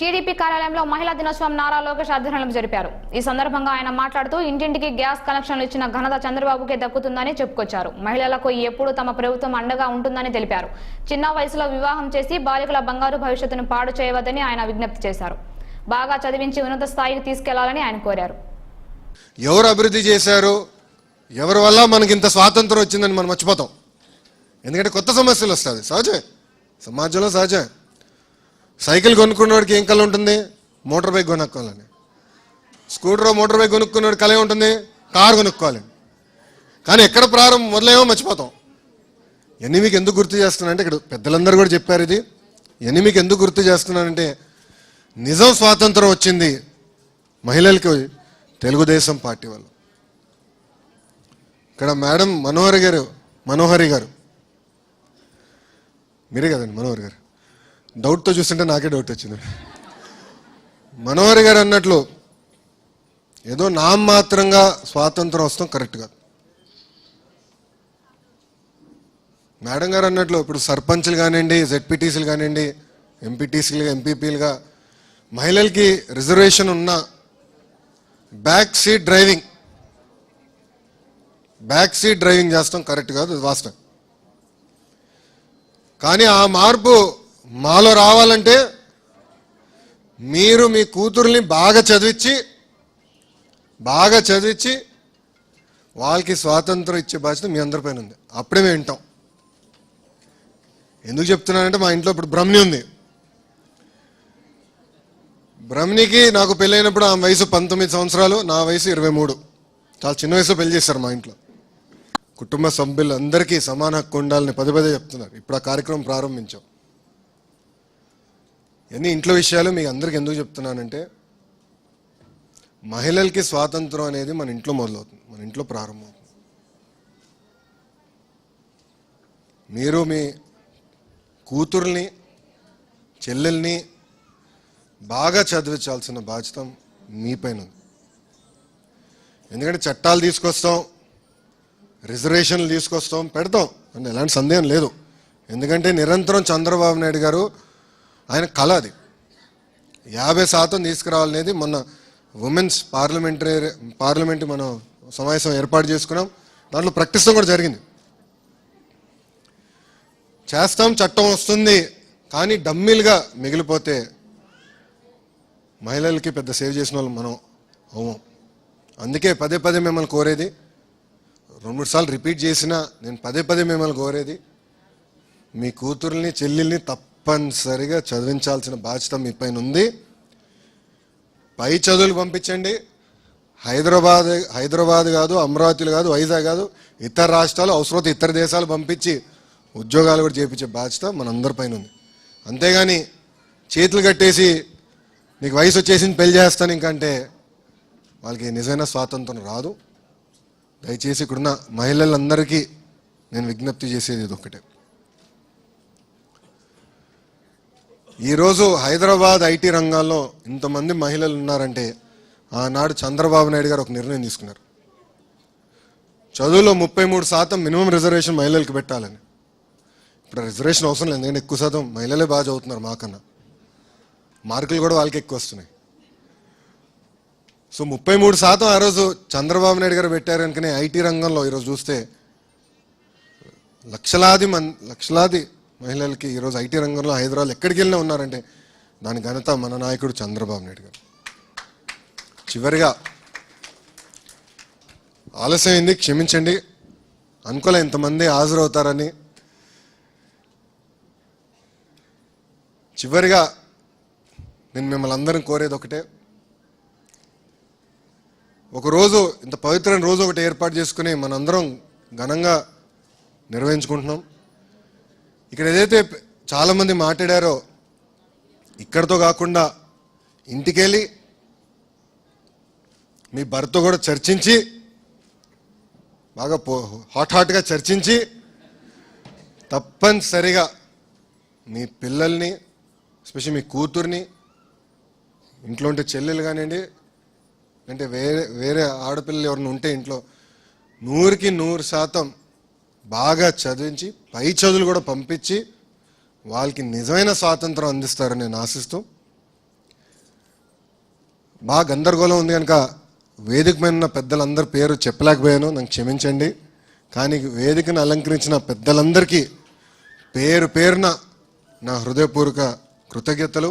TDP కార్యాలయంలో మహిళా దినోత్సవం నారా లోకేష్ ఆధ్వర్యంలో జరిపారు. ఈ సందర్భంగా ఆయన మాట్లాడుతూ ఇంటింటికి గ్యాస్ కనెక్షన్లు ఇచ్చిన ఘనత చంద్రబాబుకే దక్కుతుందని చెప్పుకొచ్చారు. మహిళలకు ఎప్పుడూ తమ ప్రభుత్వం అండగా ఉంటుందని తెలిపారు. చిన్న వయసులో వివాహం చేసి బాలికల బంగారు భవిష్యత్తును పాడు చేయవద్దని ఆయన విజ్ఞప్తి చేశారు. బాగా చదివించి ఉన్నత స్థాయికి తీసుకెళ్లాలని ఆయన కోరారు. ఎవరు అభివృద్ధి చేశారు, ఎవరి వల్ల మనకి ఇంత స్వాతంత్రం వచ్చిందని మనం మర్చిపోతాం. ఎందుకంటే కొత్త సమస్యలు వస్తుంది, సహజే, సమాజంలో సహజే. సైకిల్ కొనుక్కున్నవాడికి ఏం కళ ఉంటుంది? మోటార్ బైక్ కొనుక్కోవాలని. స్కూటర్ మోటార్ బైక్ కొనుక్కున్నవాడికి కళ ఏముంటుంది? కారు కొనుక్కోవాలి. కానీ ఎక్కడ ప్రారంభం మొదలేమో మర్చిపోతాం. ఇవన్నీ మీకు ఎందుకు గుర్తు చేస్తున్నానంటే, ఇక్కడ పెద్దలందరూ కూడా చెప్పారు ఇది. ఇవన్నీ మీకు ఎందుకు గుర్తు చేస్తున్నానంటే, నిజం స్వాతంత్రం వచ్చింది మహిళలకి తెలుగుదేశం పార్టీ వల్ల. ఇక్కడ మేడం మనోహరి గారు మీరే కదండి, మనోహరి గారు. డౌట్తో చూస్తుంటే నాకే డౌట్ వచ్చింది. మనోహరి గారు అన్నట్లు ఏదో నామమాత్రంగా స్వాతంత్రం వస్తాం కరెక్ట్ కాదు. మేడం గారు అన్నట్లు ఇప్పుడు సర్పంచ్లు కానివ్వండి, జెడ్పీటీసీలు కానివ్వండి, ఎంపీటీసీలుగా ఎంపీపీలుగా మహిళలకి రిజర్వేషన్ ఉన్న బ్యాక్ సీట్ డ్రైవింగ్ చేస్తాం కరెక్ట్ కాదు, అది వాస్తవం. కానీ ఆ మార్పు మాలో రావాలంటే మీరు మీ కూతుర్ని బాగా చదివించి వాళ్ళకి స్వాతంత్రం ఇచ్చే బాధ్యత మీ అందరిపైన ఉంది. అప్పుడే మేము వింటాం. ఎందుకు చెప్తున్నానంటే, మా ఇంట్లో ఇప్పుడు బ్రహ్మణి ఉంది. బ్రహ్మణికి నాకు పెళ్ళైనప్పుడు ఆమె వయసు 19 సంవత్సరాలు, నా వయసు 23. చాలా చిన్న వయసులో పెళ్లి చేశారు మా ఇంట్లో. కుటుంబ సభ్యులు అందరికీ సమాన హక్కు ఉండాలని పదే చెప్తున్నారు. ఇప్పుడు ఆ కార్యక్రమం ప్రారంభించాం. ఇవన్నీ ఇంట్లో విషయాలు మీకు అందరికీ ఎందుకు చెప్తున్నానంటే, మహిళలకి స్వాతంత్రం అనేది మన ఇంట్లో మొదలవుతుంది, మన ఇంట్లో ప్రారంభమవుతుంది. మీరు మీ కూతుర్ని, చెల్లెల్ని బాగా చదివించాల్సిన బాధ్యత మీపైన ఉంది. ఎందుకంటే చట్టాలు తీసుకొస్తాం, రిజర్వేషన్లు తీసుకొస్తాం, పెడతాం అంటే ఎలాంటి సందేహం లేదు. ఎందుకంటే నిరంతరం చంద్రబాబు నాయుడు గారు ఆయన కళ అది. 50% తీసుకురావాలనేది మొన్న ఉమెన్స్ పార్లమెంట్ మనం సమావేశం ఏర్పాటు చేసుకున్నాం. దాంట్లో ప్రకటిస్తాం కూడా జరిగింది. చేస్తాం, చట్టం వస్తుంది. కానీ డమ్మీలుగా మిగిలిపోతే మహిళలకి పెద్ద సేవ్ చేసిన వాళ్ళు మనం అవ్వం. అందుకే పదే మిమ్మల్ని కోరేది, 2-3 సార్లు రిపీట్ చేసినా నేను పదే మిమ్మల్ని కోరేది, మీ కూతుర్ని చెల్లెల్ని తప్పనిసరిగా చదివించాల్సిన బాధ్యత మీ పైన ఉంది. పై చదువులు పంపించండి. హైదరాబాద్ కాదు, అమరావతిలో కాదు, వైజాగ్ కాదు, ఇతర రాష్ట్రాలు, అవసరమైతే ఇతర దేశాలు పంపించి ఉద్యోగాలు కూడా చేయించే బాధ్యత మనందరిపైన ఉంది. అంతేగాని చేతులు కట్టేసి నీకు వయసు వచ్చేసింది పెళ్లి చేస్తాను ఇంకంటే వాళ్ళకి నిజమైన స్వాతంత్రం రాదు. దయచేసి ఇక్కడున్న మహిళలందరికీ నేను విజ్ఞప్తి చేసేది ఇది ఒకటే. ఈరోజు హైదరాబాద్ ఐటీ రంగాల్లో ఇంతమంది మహిళలు ఉన్నారంటే ఆనాడు చంద్రబాబు నాయుడు గారు ఒక నిర్ణయం తీసుకున్నారు. చదువులో 33% మినిమం రిజర్వేషన్ మహిళలకు పెట్టాలని. ఇప్పుడు రిజర్వేషన్ అవసరం లేదు, ఎందుకంటే ఎక్కువ శాతం మహిళలే బాగా చదువుతున్నారు మాకన్నా. మార్కులు కూడా వాళ్ళకి ఎక్కువ వస్తున్నాయి. సో 33% ఆ రోజు చంద్రబాబు నాయుడు గారు పెట్టారు అనుకునే ఐటీ రంగంలో ఈరోజు చూస్తే లక్షలాది మహిళలకి ఈరోజు ఐటీ రంగంలో హైదరాబాద్ ఎక్కడికి వెళ్ళినా ఉన్నారంటే దాని ఘనత మన నాయకుడు చంద్రబాబు నాయుడు గారు. చివరిగా ఆలస్యమైంది, క్షమించండి. అనుకోలే ఇంతమంది హాజరవుతారని. చివరిగా నేను మిమ్మల్ని అందరం కోరేది ఒకటే, ఒకరోజు ఇంత పవిత్రమైన రోజు ఒకటి ఏర్పాటు చేసుకుని మనందరం ఘనంగా నిర్వహించుకుంటున్నాం. ఇక్కడ ఏదైతే చాలామంది మాట్లాడారో ఇక్కడితో కాకుండా ఇంటికెళ్ళి మీ భర్త కూడా చర్చించి, బాగా హాట్గా చర్చించి తప్పనిసరిగా మీ పిల్లల్ని, ఎస్పెషల్లీ మీ కూతుర్ని, ఇంట్లో ఉంటే చెల్లెలు కానివ్వండి, అంటే వేరే ఆడపిల్లలు ఎవరైనా ఉంటే ఇంట్లో 100కి 100% బాగా చదివించి పై చదువులు కూడా పంపించి వాళ్ళకి నిజమైన స్వాతంత్రం అందిస్తారని నేను ఆశిస్తూ బాగా గందరగోళం ఉంది కనుక వేదిక మీద ఉన్న పెద్దలందరి పేరు చెప్పలేకపోయాను, నాకు క్షమించండి. కానీ వేదికను అలంకరించిన పెద్దలందరికీ పేరు పేరున నా హృదయపూర్వక కృతజ్ఞతలు.